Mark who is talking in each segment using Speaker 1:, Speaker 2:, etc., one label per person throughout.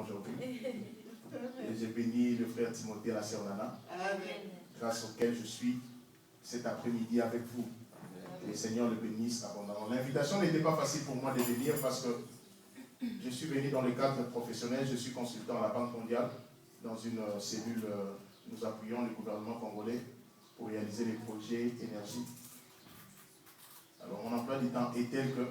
Speaker 1: aujourd'hui. Et j'ai béni le frère Timothée et la sœur Nana, grâce auquel je suis cet après-midi avec vous. Que le Seigneur le bénisse abondamment. L'invitation n'était pas facile pour moi de venir parce que je suis venu dans le cadre professionnel, je suis consultant à la Banque mondiale, dans une cellule, nous appuyons le gouvernement congolais pour réaliser les projets énergie. Alors mon emploi du temps est tel que,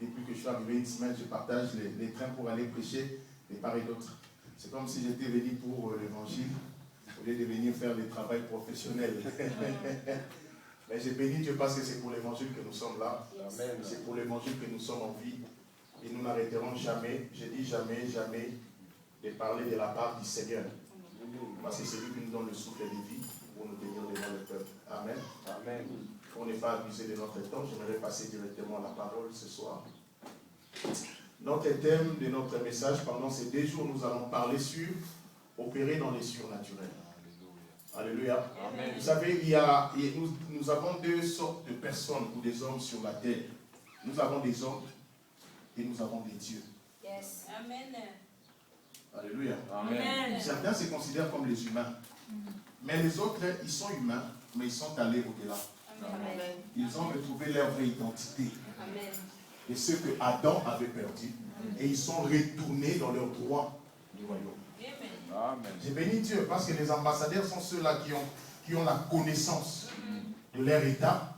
Speaker 1: depuis que je suis arrivé une semaine, je partage les trains pour aller prêcher de part et d'autre. C'est comme si j'étais venu pour l'évangile, au lieu de venir faire le travail professionnel. Mais j'ai béni Dieu parce que c'est pour l'évangile que nous sommes là. C'est pour l'évangile que nous sommes en vie. Et nous n'arrêterons jamais, je dis jamais, jamais, de parler de la part du Seigneur. Parce que c'est lui qui nous donne le souffle de vie pour nous tenir devant le peuple. Amen. Amen. Pour ne pas abuser de notre temps, j'aimerais passer directement la parole ce soir. Notre thème de notre message pendant ces 2 jours, nous allons parler sur opérer dans les surnaturels. Alléluia. Amen. Vous savez, nous avons 2 sortes de personnes ou des hommes sur la terre. Nous avons des hommes et nous avons des dieux.
Speaker 2: Yes. Amen.
Speaker 1: Alléluia.
Speaker 2: Amen.
Speaker 1: Certains se considèrent comme les humains. Mais les autres, ils sont humains, mais ils sont allés au-delà.
Speaker 2: Amen.
Speaker 1: Ils ont retrouvé leur vraie identité.
Speaker 2: Amen.
Speaker 1: Et ce que Adam avait perdu. Et ils sont retournés dans leur droit du royaume.
Speaker 3: Amen.
Speaker 1: J'ai béni Dieu parce que les ambassadeurs sont ceux-là qui ont la connaissance de leur état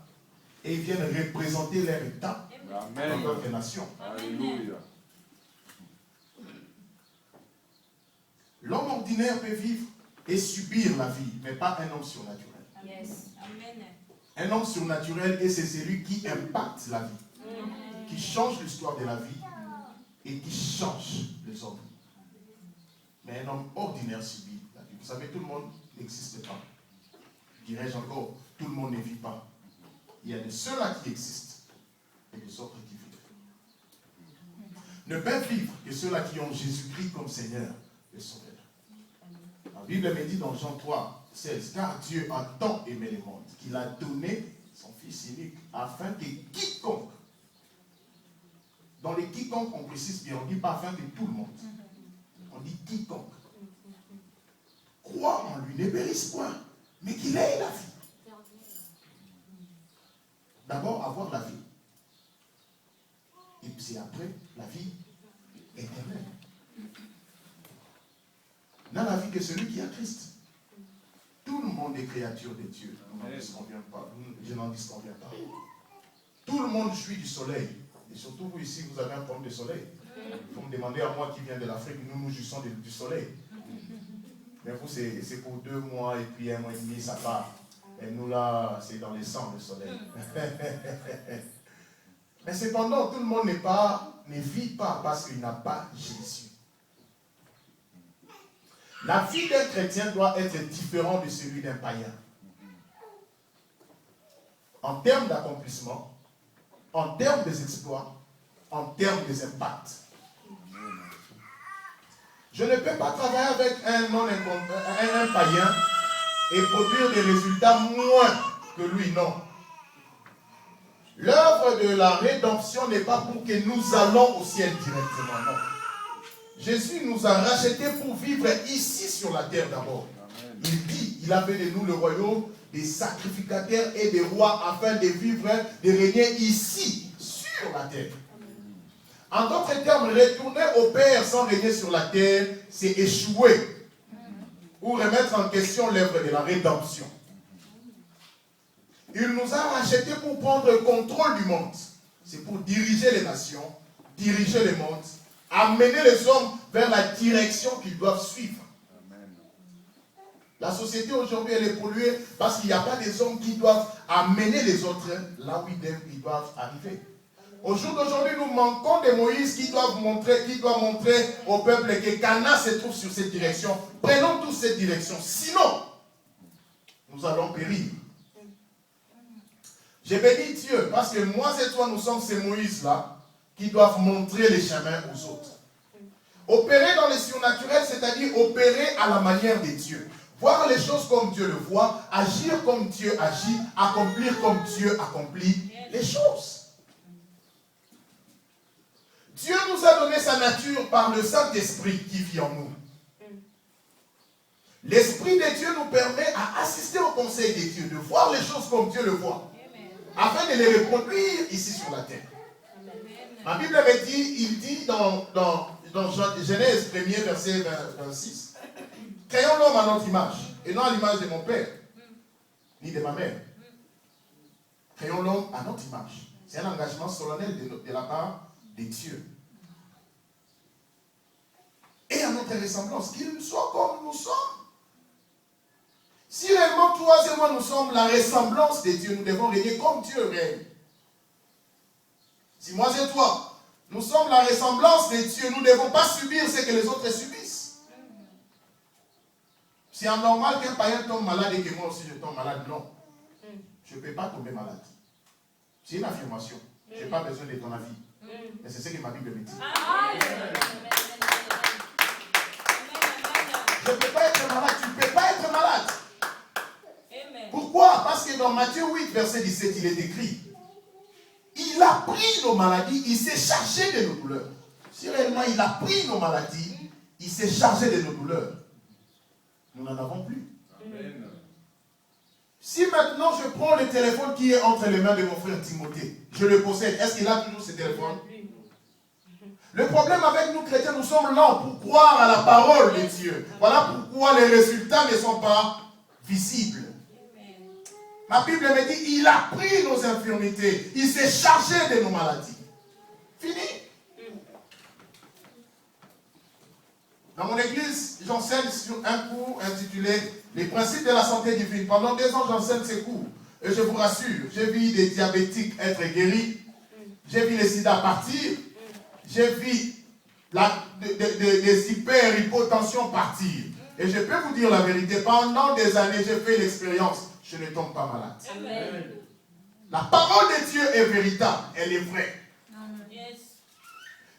Speaker 1: et ils viennent représenter leur état dans d'autres nations.
Speaker 3: Alléluia.
Speaker 1: L'homme ordinaire peut vivre et subir la vie, mais pas un homme surnaturel.
Speaker 2: Yes. Amen.
Speaker 1: Un homme surnaturel, et c'est celui qui impacte la vie, qui change l'histoire de la vie et qui change les hommes. Mais un homme ordinaire subit la vie. Vous savez, tout le monde n'existe pas. Dirais-je encore, tout le monde ne vit pas. Il y a de ceux-là qui existent et des autres qui vivent. Ne peuvent vivre que ceux-là qui ont Jésus-Christ comme Seigneur et Sauveur. La Bible me dit dans Jean 3, 16, car Dieu a tant aimé le monde qu'il a donné son Fils unique afin que quiconque, dans les quiconque on précise bien, on ne dit pas afin que tout le monde, on dit quiconque, croit en lui, ne périsse point, mais qu'il ait la vie. D'abord avoir la vie. Et puis après, la vie éternelle. N'a la vie que celui qui a Christ. Tout le monde est créature de Dieu. Je n'en disconviens pas. Tout le monde jouit du soleil. Et surtout vous ici, vous avez un problème de soleil. Vous me demandez à moi qui viens de l'Afrique, nous jouissons du soleil. Mais vous, c'est pour 2 mois et puis 1 mois et demi, ça part. Et nous là, c'est dans les sangs le soleil. Mais cependant, tout le monde ne vit pas parce qu'il n'a pas Jésus. La vie d'un chrétien doit être différente de celui d'un païen. En termes d'accomplissement, en termes des exploits, en termes des impacts. Je ne peux pas travailler avec un païen et produire des résultats moins que lui, non. L'œuvre de la rédemption n'est pas pour que nous allons au ciel directement, non. Jésus nous a rachetés pour vivre ici sur la terre d'abord. Il dit, il a fait de nous le royaume des sacrificateurs et des rois afin de vivre, de régner ici, sur la terre. En d'autres termes, retourner au Père sans régner sur la terre, c'est échouer ou remettre en question l'œuvre de la rédemption. Il nous a rachetés pour prendre le contrôle du monde. C'est pour diriger les nations, diriger le monde, amener les hommes vers la direction qu'ils doivent suivre. Amen. La société aujourd'hui, elle est polluée parce qu'il n'y a pas des hommes qui doivent amener les autres là où ils doivent arriver. Au jour d'aujourd'hui, nous manquons de Moïse qui doit montrer au peuple que Cana se trouve sur cette direction. Prenons tous cette direction. Sinon, nous allons périr. J'ai béni Dieu parce que moi et toi, nous sommes ces Moïse-là qui doivent montrer les chemins aux autres. Opérer dans les surnaturels, c'est-à-dire opérer à la manière de Dieu. Voir les choses comme Dieu le voit, agir comme Dieu agit, accomplir comme Dieu accomplit les choses. Dieu nous a donné sa nature par le Saint-Esprit qui vit en nous. L'Esprit de Dieu nous permet à assister au conseil de Dieu, de voir les choses comme Dieu le voit, afin de les reproduire ici sur la terre. Ma Bible me dit, il dit dans Genèse 1er, verset 26, créons l'homme à notre image, et non à l'image de mon père, ni de ma mère. Créons l'homme à notre image. C'est un engagement solennel de la part de Dieu. Et à notre ressemblance, qu'il soit comme nous sommes. Si réellement toi et moi nous sommes la ressemblance de Dieu, nous devons régner comme Dieu règne. Si moi et toi, nous sommes la ressemblance de Dieu, nous ne devons pas subir ce que les autres subissent. C'est anormal qu'un païen tombe malade et que moi aussi je tombe malade. Non. Je ne peux pas tomber malade. C'est une affirmation. Je n'ai pas besoin de ton avis. Mais c'est ce que ma Bible me dit. Je ne peux pas être malade. Tu ne peux pas être malade. Pourquoi? Parce que dans Matthieu 8, verset 17, il est écrit, il a pris nos maladies, il s'est chargé de nos douleurs. Si réellement il a pris nos maladies, il s'est chargé de nos douleurs. Nous n'en avons plus. Amen. Si maintenant je prends le téléphone qui est entre les mains de mon frère Timothée, je le possède, est-ce qu'il a toujours ce téléphone? Le problème avec nous chrétiens, nous sommes lents pour croire à la parole de Dieu. Voilà pourquoi les résultats ne sont pas visibles. Ma Bible me dit, il a pris nos infirmités, il s'est chargé de nos maladies. Fini. Dans mon église, j'enseigne sur un cours intitulé Les principes de la santé divine. Pendant 2 ans, j'enseigne ce cours. Et je vous rassure, j'ai vu des diabétiques être guéris, j'ai vu les sida partir, j'ai vu des hyperhypotensions partir. Et je peux vous dire la vérité, pendant des années, j'ai fait l'expérience. Je ne tombe pas malade. Amen. La parole de Dieu est véritable, elle est vraie. Yes.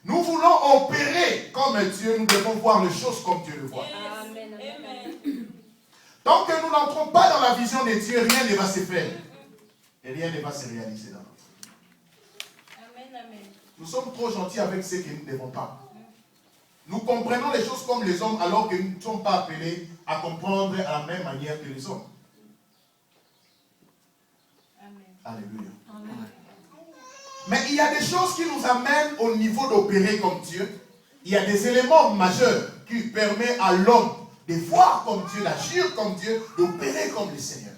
Speaker 1: Nous voulons opérer comme Dieu, nous devons voir les choses comme Dieu le voit. Yes. Amen. Amen. Tant que nous n'entrons pas dans la vision de Dieu, rien ne va se faire. Et rien ne va se réaliser dans notre vie. Amen. Amen. Nous sommes trop gentils avec ce que nous ne devons pas. Nous comprenons les choses comme les hommes alors que nous ne sommes pas appelés à comprendre à la même manière que les hommes. Alléluia. Amen. Mais il y a des choses qui nous amènent au niveau d'opérer comme Dieu. Il y a des éléments majeurs qui permettent à l'homme de voir comme Dieu, d'agir comme Dieu, d'opérer comme le Seigneur.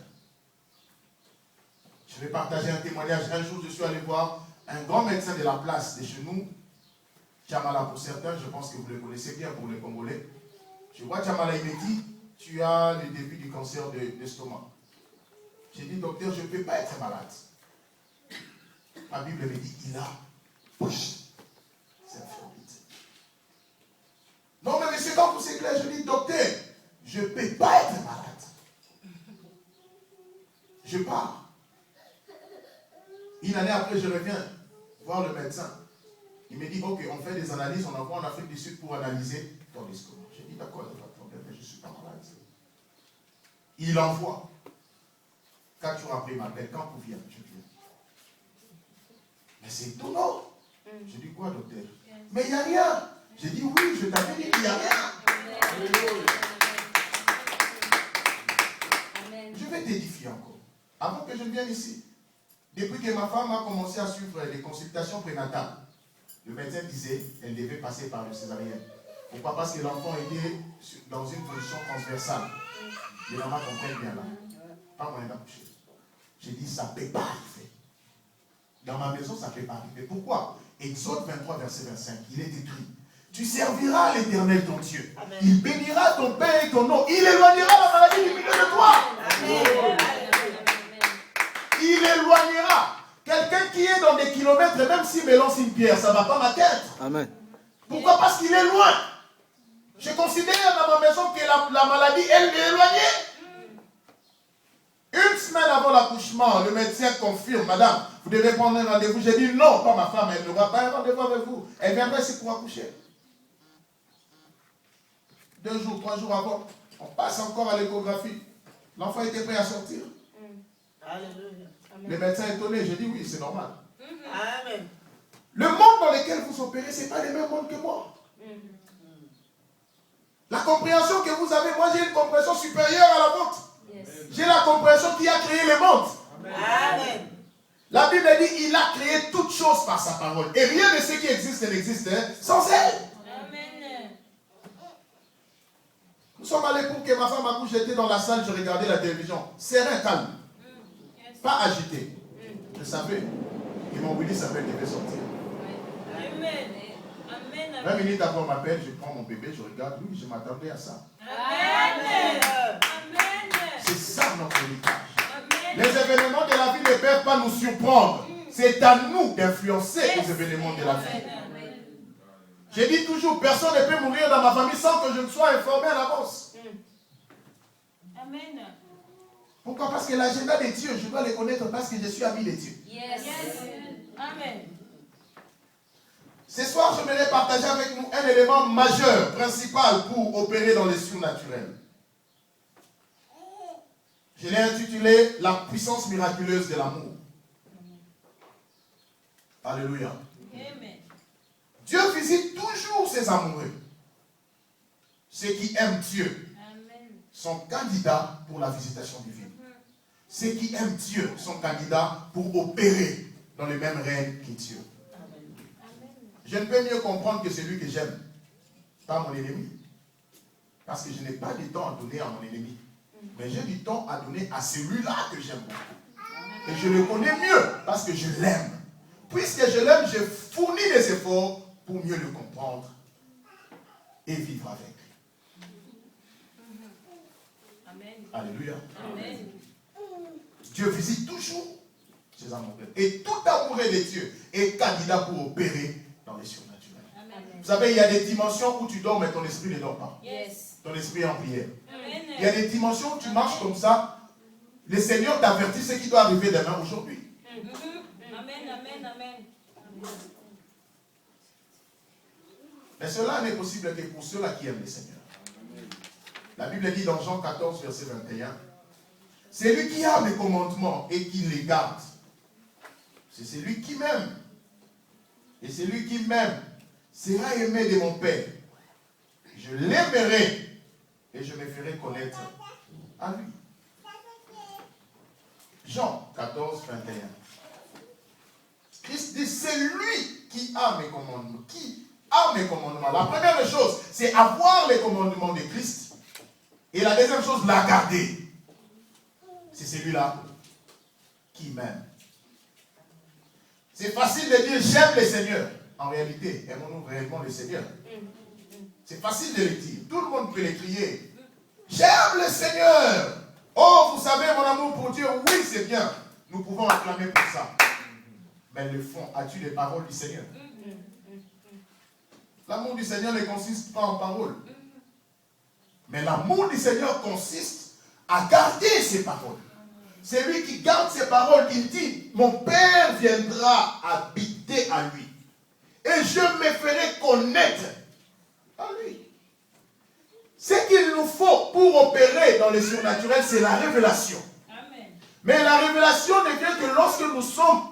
Speaker 1: Je vais partager un témoignage. Un jour, je suis allé voir un grand médecin de la place de chez nous, Chamala pour certains, je pense que vous le connaissez bien pour les Congolais. Je vois Chamala, il me dit, tu as le début du cancer de l'estomac. J'ai dit, docteur, je ne peux pas être malade. Ma Bible me dit, il a pris cette infirmité. Non, mais monsieur, quand vous éclairez, je dis, docteur, je ne peux pas être malade. Je pars. Une année après, je reviens voir le médecin. Il me dit, ok, on fait des analyses, on envoie en Afrique du Sud pour analyser ton estomac. J'ai dit, d'accord, il n'y a pas de problème, mais je ne suis pas malade. Il envoie. 4 jours après, il m'appelle. Quand vous venez, je viens. Mais c'est étonnant. Je dis quoi, docteur? Mais il n'y a rien. J'ai dit oui, je t'avais dit qu'il n'y a rien. Je vais t'édifier encore. Avant que je vienne ici, depuis que ma femme a commencé à suivre les consultations prénatales, le médecin disait qu'elle devait passer par le césarienne. Pourquoi? Parce que l'enfant était dans une position transversale. Les mamans comprennent bien là. Pas moyen d'accoucher. J'ai dit, ça ne peut pas arriver. Dans ma maison, ça ne peut pas arriver. Pourquoi? Exode 23, verset 25, il est écrit, tu serviras l'Éternel ton Dieu. Amen. Il bénira ton père et ton nom. Il éloignera la maladie du milieu de toi. Amen. Il éloignera. Quelqu'un qui est dans des kilomètres, même s'il me lance une pierre, ça ne va pas m'atteindre. Amen. Pourquoi? Parce qu'il est loin. Je considère dans ma maison que la maladie, elle est éloignée. Une semaine avant l'accouchement, le médecin confirme, madame, vous devez prendre un rendez-vous. J'ai dit non, pas ma femme, elle n'aura pas un rendez-vous avec vous. Elle viendrait ici pour accoucher. 2 jours, 3 jours avant, on passe encore à l'échographie. L'enfant était prêt à sortir. Alléluia. Le médecin est étonné, j'ai dit oui, c'est normal. Amen. Le monde dans lesquels vous opérez, ce n'est pas les mêmes mondes que moi. La compréhension que vous avez, moi j'ai une compréhension supérieure à la vôtre. Yes. J'ai la compréhension qui a créé les mondes. Amen. La Bible dit il a créé toutes choses par sa parole. Et rien de ce qui existe n'existe sans elle. Amen. Nous sommes allés pour que ma femme accouche. J'étais dans la salle, je regardais la télévision. Serein, calme. Yes. Pas agité. Je savais que mon Willy s'appelle devait sortir. Amen. 20 minutes avant m'appelle, je prends mon bébé, je regarde, oui, je m'attendais à ça. Amen. C'est ça notre héritage. Les événements de la vie ne peuvent pas nous surprendre. C'est à nous d'influencer les événements de la vie. Je dis toujours, personne ne peut mourir dans ma famille sans que je ne sois informé à l'avance. Amen. Pourquoi? Parce que l'agenda de Dieu, je dois les connaître parce que je suis ami de Dieu. Yes. Amen. Ce soir, j'aimerais partager avec nous un élément majeur, principal pour opérer dans les surnaturels. Je l'ai intitulé La puissance miraculeuse de l'amour. Alléluia. Amen. Dieu visite toujours ses amoureux. Ceux qui aiment Dieu sont candidats pour la visitation divine. Ceux qui aiment Dieu sont candidats pour opérer dans le même règne que Dieu. Je ne peux mieux comprendre que celui que j'aime, pas mon ennemi. Parce que je n'ai pas du temps à donner à mon ennemi. Mais j'ai du temps à donner à celui-là que j'aime beaucoup. Et je le connais mieux parce que je l'aime. Puisque je l'aime, je fournis des efforts pour mieux le comprendre et vivre avec. Amen. Alléluia. Amen. Dieu visite toujours ses amoureux. Et tout amoureux de Dieu est candidat pour opérer dans les surnaturels. Amen. Vous savez, il y a des dimensions où tu dors, mais ton esprit ne dort pas. Yes. Ton esprit est en prière. Amen. Il y a des dimensions où tu marches comme ça. Le Seigneur t'avertit ce qui doit arriver demain, aujourd'hui. Amen, amen, amen. Mais cela n'est possible que pour ceux-là qui aiment le Seigneur. La Bible dit dans Jean 14, verset 21, c'est lui qui a mes commandements et qui les garde. C'est celui qui m'aime. Et celui qui m'aime sera aimé de mon Père. Je l'aimerai et je me ferai connaître à lui. Jean 14, 21. Christ dit, c'est lui qui a mes commandements. Qui a mes commandements. La première chose, c'est avoir les commandements de Christ. Et la deuxième chose, la garder. C'est celui-là qui m'aime. C'est facile de dire j'aime le Seigneur. En réalité, aimons-nous réellement le Seigneur? C'est facile de le dire. Tout le monde peut le crier. J'aime le Seigneur. Oh, vous savez mon amour pour Dieu. Oui, c'est bien. Nous pouvons acclamer pour ça. Mais le fond, as-tu les paroles du Seigneur? L'amour du Seigneur ne consiste pas en paroles. Mais l'amour du Seigneur consiste à garder ses paroles. C'est lui qui garde ses paroles. Il dit, mon Père viendra habiter à lui. Et je me ferai connaître à lui. Ce qu'il nous faut pour opérer dans le surnaturel, c'est la révélation. Amen. Mais la révélation ne vient que lorsque nous sommes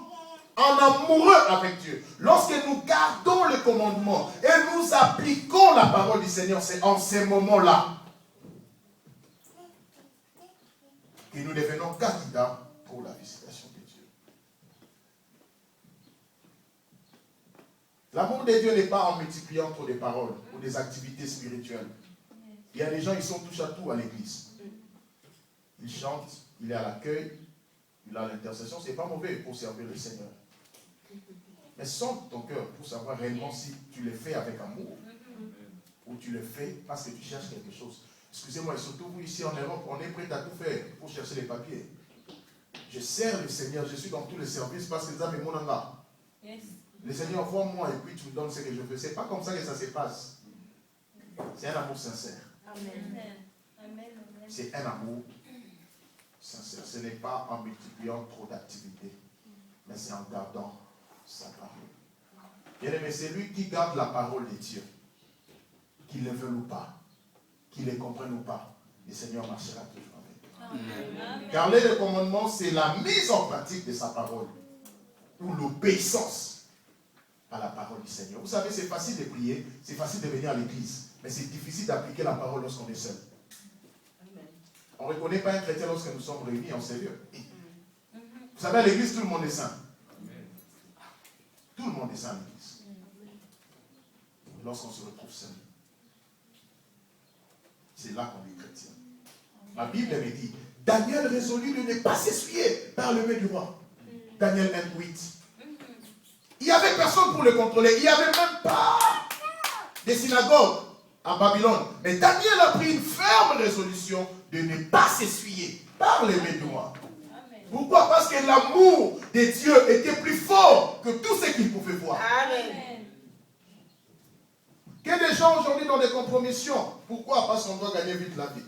Speaker 1: en amoureux avec Dieu. Lorsque nous gardons le commandement et nous appliquons la parole du Seigneur, c'est en ces moments-là que nous devenons candidats pour la visitation de Dieu. L'amour de Dieu n'est pas en multipliant trop des paroles ou des activités spirituelles. Il y a des gens, ils sont touche à tout à l'église. Ils chantent, il est à l'accueil, il a l'intercession. Ce n'est pas mauvais pour servir le Seigneur. Mais sonde ton cœur pour savoir réellement si tu le fais avec amour ou tu le fais parce que tu cherches quelque chose. Excusez-moi, et surtout vous ici en Europe, on est prêt à tout faire pour chercher les papiers. Je sers le Seigneur, je suis dans tous les services parce que ça me mon anga. Le Seigneur voit moi et puis tu me donnes ce que je veux. C'est pas comme ça que ça se passe. C'est un amour sincère. Amen. C'est un amour sincère. Ce n'est pas en multipliant trop d'activités, mais c'est en gardant sa parole. Bien aimé, c'est lui qui garde la parole de Dieu. Qu'il le veuille ou pas, qu'il le comprenne ou pas, le Seigneur marchera toujours avec lui. Garder le commandement, c'est la mise en pratique de sa parole, ou l'obéissance par la parole du Seigneur. Vous savez, c'est facile de prier, c'est facile de venir à l'église, mais c'est difficile d'appliquer la parole lorsqu'on est seul. On ne reconnaît pas un chrétien lorsque nous sommes réunis en sérieux. Vous savez, à l'église, tout le monde est saint. Tout le monde est saint à l'église. Lorsqu'on se retrouve seul, c'est là qu'on est chrétien. La Bible me dit, Daniel résolut de ne pas s'essuyer par le main du roi. Daniel 1:8. Il n'y avait personne pour le contrôler. Il n'y avait même pas des synagogues à Babylone. Mais Daniel a pris une ferme résolution de ne pas s'essuyer par les mains du roi. Pourquoi? Parce que l'amour de Dieu était plus fort que tout ce qu'il pouvait voir.
Speaker 2: Amen.
Speaker 1: Qu'il y a des gens aujourd'hui dans des compromissions. Pourquoi? Parce qu'on doit gagner vite la vie.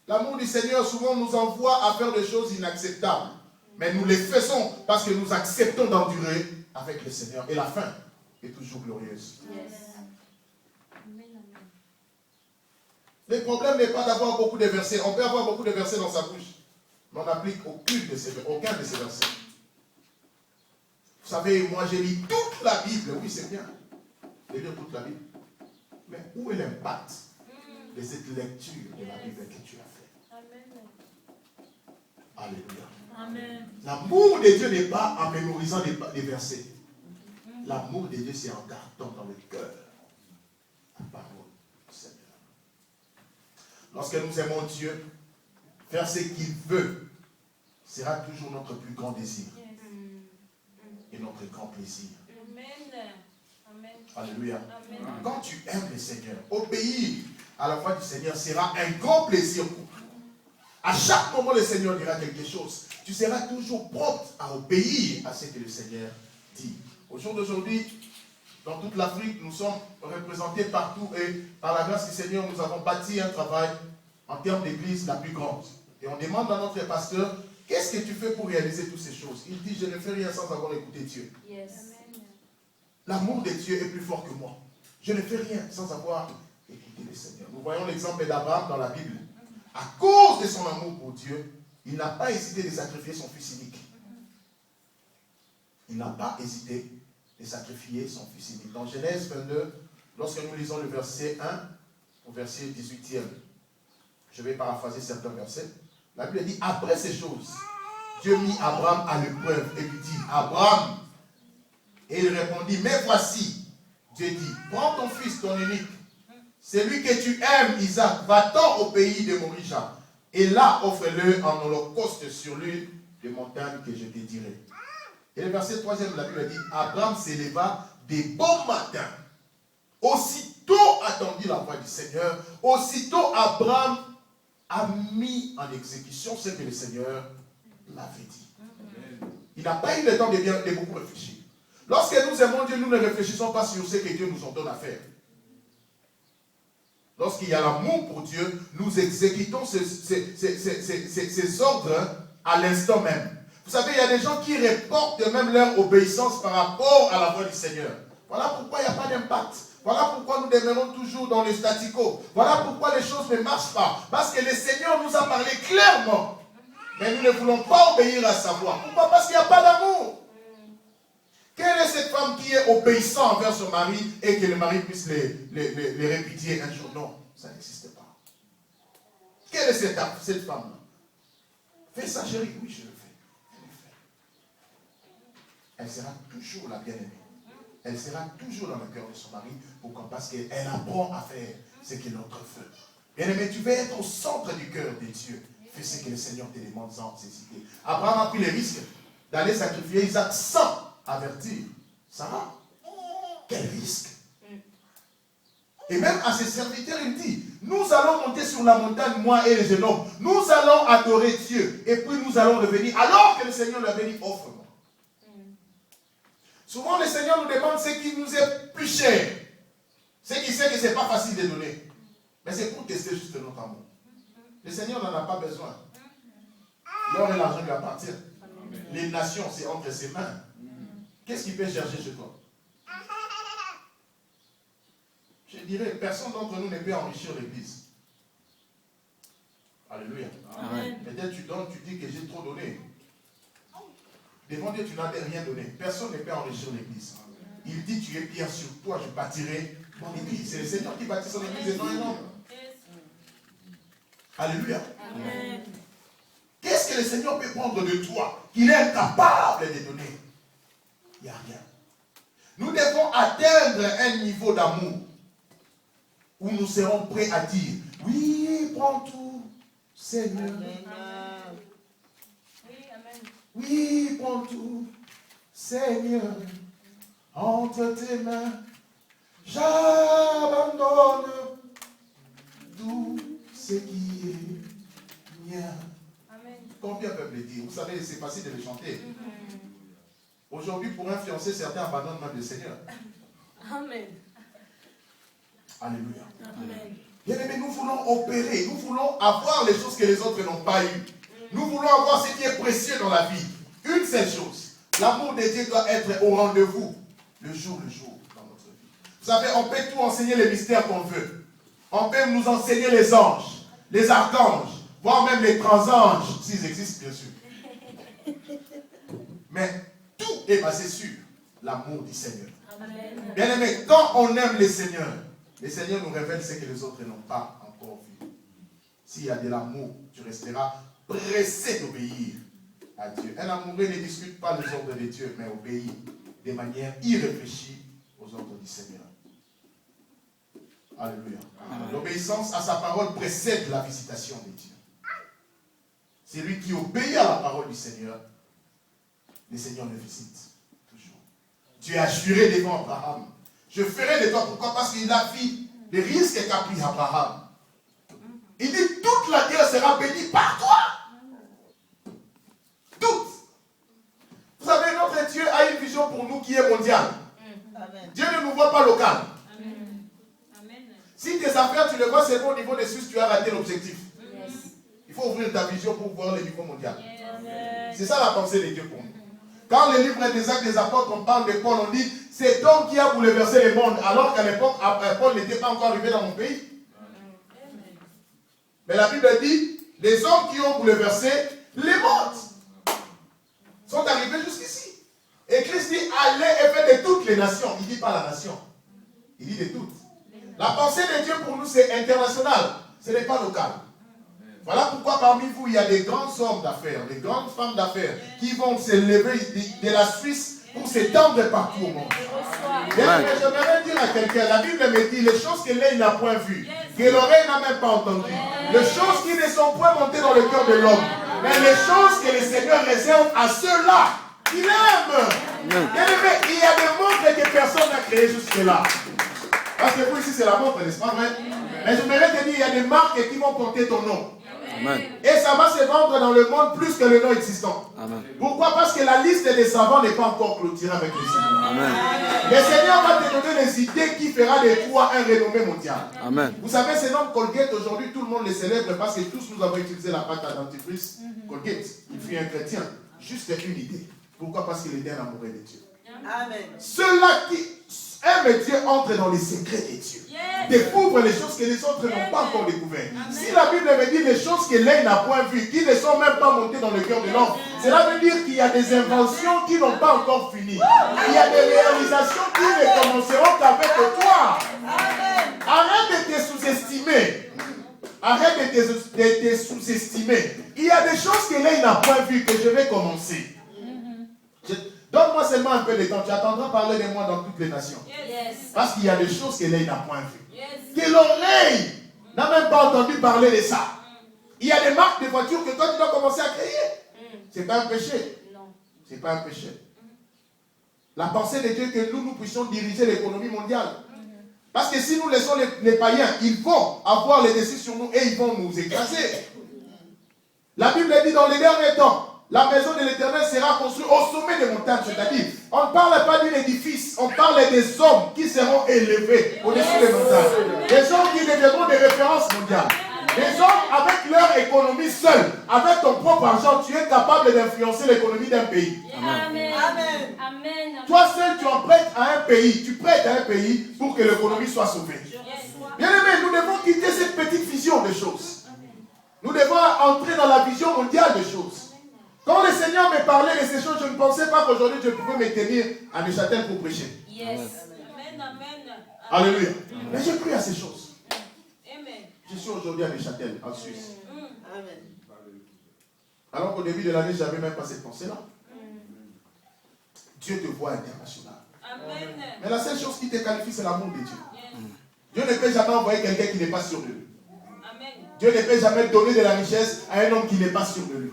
Speaker 1: L'amour du Seigneur souvent nous envoie à faire des choses inacceptables. Mais nous les faisons parce que nous acceptons d'endurer avec le Seigneur. Et la fin est toujours glorieuse.
Speaker 2: Yes.
Speaker 1: Le problème n'est pas d'avoir beaucoup de versets. On peut avoir beaucoup de versets dans sa bouche. Mais on n'applique aucun de ces versets. Vous savez, moi j'ai lu toute la Bible. Oui, c'est bien de lire toute la Bible. Mais où est l'impact de cette lecture de la Bible que tu as fait? Alléluia.
Speaker 2: Amen.
Speaker 1: L'amour de Dieu n'est pas en mémorisant les versets. L'amour de Dieu, c'est en gardant dans le cœur la parole du Seigneur. Lorsque nous aimons Dieu, faire ce qu'il veut sera toujours notre plus grand désir et notre grand plaisir.
Speaker 2: Amen. Amen.
Speaker 1: Alléluia.
Speaker 2: Amen.
Speaker 1: Quand tu aimes le Seigneur, obéir à la voix du Seigneur sera un grand plaisir pour toi. À chaque moment, le Seigneur dira quelque chose. Tu seras toujours prompt à obéir à ce que le Seigneur dit. Au jour d'aujourd'hui, dans toute l'Afrique, nous sommes représentés partout et par la grâce du Seigneur, nous avons bâti un travail en termes d'église la plus grande. Et on demande à notre pasteur, qu'est-ce que tu fais pour réaliser toutes ces choses? Il dit, je ne fais rien sans avoir écouté Dieu.
Speaker 2: Yes.
Speaker 1: L'amour de Dieu est plus fort que moi. Je ne fais rien sans avoir écouté le Seigneur. Nous voyons l'exemple d'Abraham dans la Bible. À cause de son amour pour Dieu, il n'a pas hésité de sacrifier son fils unique. Il n'a pas hésité de sacrifier son fils unique. Dans Genèse 22, lorsque nous lisons le verset 1 au verset 18e, je vais paraphraser certains versets. La Bible dit, après ces choses, Dieu mit Abraham à l'épreuve et lui dit, Abraham, et il répondit, mais voici, Dieu dit, prends ton fils, ton unique, celui que tu aimes, Isaac, va-t'en au pays de Morisha, et là, offre-le en holocauste sur l'une des montagnes que je te dirai. Et le verset 3e, la Bible dit, Abraham s'éleva des bons matins. Aussitôt attendit la voix du Seigneur, aussitôt Abraham a mis en exécution ce que le Seigneur l'avait dit. Il n'a pas eu le temps de beaucoup réfléchir. Lorsque nous aimons Dieu, nous ne réfléchissons pas sur ce que Dieu nous ordonne à faire. Lorsqu'il y a l'amour pour Dieu, nous exécutons ces ordres à l'instant même. Vous savez, il y a des gens qui reportent même leur obéissance par rapport à la voix du Seigneur. Voilà pourquoi il n'y a pas d'impact. Voilà pourquoi nous demeurons toujours dans le statu quo. Voilà pourquoi les choses ne marchent pas. Parce que le Seigneur nous a parlé clairement. Mais nous ne voulons pas obéir à sa voix. Pourquoi? Parce qu'il n'y a pas d'amour. Quelle est cette femme qui est obéissante envers son mari et que le mari puisse les répudier un jour? Non, ça n'existe pas. Quelle est cette femme-là? Fais ça, chérie. Oui, je le fais. Elle le fait. Elle sera toujours la bien-aimée. Elle sera toujours dans le cœur de son mari. Pourquoi? Parce qu'elle apprend à faire ce que l'autre fait. Bien-aimé, tu veux être au centre du cœur de Dieu. Fais ce que le Seigneur te demande sans hésiter. Abraham a pris le risque d'aller sacrifier Isaac sans avertir Sarah. Quel risque! Et même à ses serviteurs, il dit, nous allons monter sur la montagne, moi et les jeunes hommes. Nous allons adorer Dieu. Et puis nous allons revenir. Alors que le Seigneur lui avait dit, offre-moi. Souvent, le Seigneur nous demande ce qui nous est plus cher. Ce qui sait que ce n'est pas facile de donner. Mais c'est pour tester juste notre amour. Le Seigneur n'en a pas besoin. L'or et l'argent lui appartiennent. Les nations, c'est entre ses mains. Qu'est-ce qu'il peut chercher chez toi? Je dirais, personne d'entre nous ne peut enrichir l'Église. Alléluia.
Speaker 2: Amen.
Speaker 1: Peut-être tu donnes, tu dis que j'ai trop donné. Devant Dieu, tu n'as rien donné. Personne ne peut enrichir l'église. Il dit, tu es pierre sur toi, je bâtirai mon église. C'est le Seigneur qui bâtit son église et non un homme. Alléluia.
Speaker 2: Amen.
Speaker 1: Qu'est-ce que le Seigneur peut prendre de toi qu'il est incapable de donner? Il n'y a rien. Nous devons atteindre un niveau d'amour où nous serons prêts à dire, oui, prends tout, Seigneur.
Speaker 2: Amen. Oui, amen.
Speaker 1: Oui, prends tout, Seigneur, entre tes mains, j'abandonne tout ce qui est mien.
Speaker 2: Amen.
Speaker 1: Combien peuvent le dire? Vous savez, c'est facile de le chanter. Aujourd'hui, pour un fiancé, certains abandonnent même le Seigneur.
Speaker 2: Amen.
Speaker 1: Alléluia.
Speaker 2: Amen.
Speaker 1: Bien aimé, nous voulons opérer, nous voulons avoir les choses que les autres n'ont pas eues. Nous voulons avoir ce qui est précieux dans la vie. Une seule chose, l'amour de Dieu doit être au rendez-vous, le jour dans notre vie. Vous savez, on peut tout enseigner les mystères qu'on veut. On peut nous enseigner les anges, les archanges, voire même les transanges, s'ils existent bien sûr. Mais tout est basé sur l'amour du Seigneur.
Speaker 2: Amen.
Speaker 1: Bien aimé, quand on aime le Seigneur nous révèle ce que les autres n'ont pas encore vu. S'il y a de l'amour, tu resteras pressé d'obéir à Dieu. Un amoureux ne discute pas les ordres de Dieu, mais obéit de manière irréfléchie aux ordres du Seigneur. Alléluia. L'obéissance à sa parole précède la visitation de Dieu. C'est lui qui obéit à la parole du Seigneur. Le Seigneur le visite toujours. Dieu a juré devant Abraham. Je ferai de toi. Pourquoi? Parce qu'il a vu les risques qu'a pris Abraham. Il dit, toute la terre sera bénie par toi. Toute. Vous savez, notre Dieu a une vision pour nous qui est mondiale.
Speaker 4: Amen.
Speaker 1: Dieu ne nous voit pas local.
Speaker 2: Amen. Amen.
Speaker 1: Si tes affaires, tu les vois seulement au niveau des Suisses, tu as raté l'objectif.
Speaker 2: Yes.
Speaker 1: Il faut ouvrir ta vision pour voir le niveau mondial.
Speaker 2: Amen.
Speaker 1: C'est ça la pensée de Dieu pour nous. Quand le livre des Actes des Apôtres, on parle de Paul, on dit, c'est homme qui a bouleversé le monde, alors qu'à l'époque, Paul n'était pas encore arrivé dans mon pays. Mais la Bible dit, les hommes qui ont bouleversé les mondes sont arrivés jusqu'ici. Et Christ dit, allez et faites de toutes les nations. Il ne dit pas la nation. Il dit de toutes. La pensée de Dieu pour nous, c'est international. Ce n'est pas local. Voilà pourquoi parmi vous, il y a des grands hommes d'affaires, des grandes femmes d'affaires qui vont se lever de la Suisse pour s'étendre partout au monde. Bien, mais j'aimerais dire à quelqu'un, la Bible me dit, les choses que l'œil n'a point vues, que l'oreille n'a même pas entendues, les choses qui ne sont point montées dans le cœur de l'homme, mais les choses que le Seigneur réserve à ceux-là qu'il aime. Bien aimé, il y a des montres que personne n'a créées jusque-là. Parce que vous ici, c'est la montre, n'est-ce pas vrai? Mais j'aimerais te dire, il y a des marques qui vont porter ton nom.
Speaker 3: Amen.
Speaker 1: Et ça va se vendre dans le monde plus que le nom existant.
Speaker 3: Amen.
Speaker 1: Pourquoi? Parce que la liste des savants n'est pas encore clôturée avec le Seigneur.
Speaker 3: Amen.
Speaker 1: Le Seigneur va te donner les idées qui fera de toi un renommé mondial.
Speaker 3: Amen.
Speaker 1: Vous savez, ce nom Colgate, aujourd'hui, tout le monde le célèbre parce que tous nous avons utilisé la pâte à dentifrice Colgate. Il fut un chrétien. Juste une idée. Pourquoi? Parce qu'il était un amoureux de Dieu.
Speaker 4: Amen.
Speaker 1: Ceux-là qui aiment Dieu entrent dans les secrets de Dieu. Découvrent les choses que les autres n'ont pas encore découvertes. Si la Bible me dit les choses que l'œil n'a point vues, qui ne sont même pas montées dans le cœur de l'homme, cela veut dire qu'il y a des inventions qui n'ont pas encore fini. Il y a des réalisations qui ne commenceront qu'avec toi. Arrête de te sous-estimer. Arrête de te sous-estimer. Il y a des choses que l'œil n'a point vues que je vais commencer. Donne-moi seulement un peu de temps. Tu attendras parler de moi dans toutes les nations. Parce qu'il y a des choses que l'œil n'a point vues. Que l'oreille n'a même pas entendu parler de ça. Il y a des marques de voitures que toi tu dois commencer à créer. Ce n'est pas un péché.
Speaker 2: Non.
Speaker 1: Ce n'est pas un péché. La pensée de Dieu que nous puissions diriger l'économie mondiale. Parce que si nous laissons les païens, ils vont avoir les dessus sur nous et ils vont nous écraser. La Bible dit dans les derniers temps, la maison de l'Éternel sera construite au sommet des montagnes. C'est-à-dire, on ne parle pas d'un édifice, on parle des hommes qui seront élevés au-dessus des montagnes. Des hommes qui deviendront des références mondiales. Des hommes avec leur économie seule, avec ton propre argent, tu es capable d'influencer l'économie d'un pays.
Speaker 2: Amen.
Speaker 4: Amen.
Speaker 2: Amen.
Speaker 1: Toi seul, tu en prêtes à un pays, tu prêtes à un pays pour que l'économie soit sauvée. Bien aimé, nous devons quitter cette petite vision des choses. Nous devons entrer dans la vision mondiale des choses. Quand le Seigneur me parlait de ces choses, je ne pensais pas qu'aujourd'hui je pouvais me tenir à Neuchâtel pour prêcher.
Speaker 2: Yes. Amen, amen.
Speaker 1: Alléluia. Mais j'ai cru à ces choses.
Speaker 2: Amen.
Speaker 1: Je suis aujourd'hui à Neuchâtel, en Suisse.
Speaker 2: Amen.
Speaker 1: Alors qu'au début de l'année, je n'avais même pas cette pensée-là. Dieu te voit international.
Speaker 2: Amen.
Speaker 1: Mais la seule chose qui te qualifie, c'est l'amour de Dieu. Dieu ne peut jamais envoyer quelqu'un qui n'est pas sûr de lui.
Speaker 2: Amen.
Speaker 1: Dieu ne peut jamais donner de la richesse à un homme qui n'est pas sûr de lui.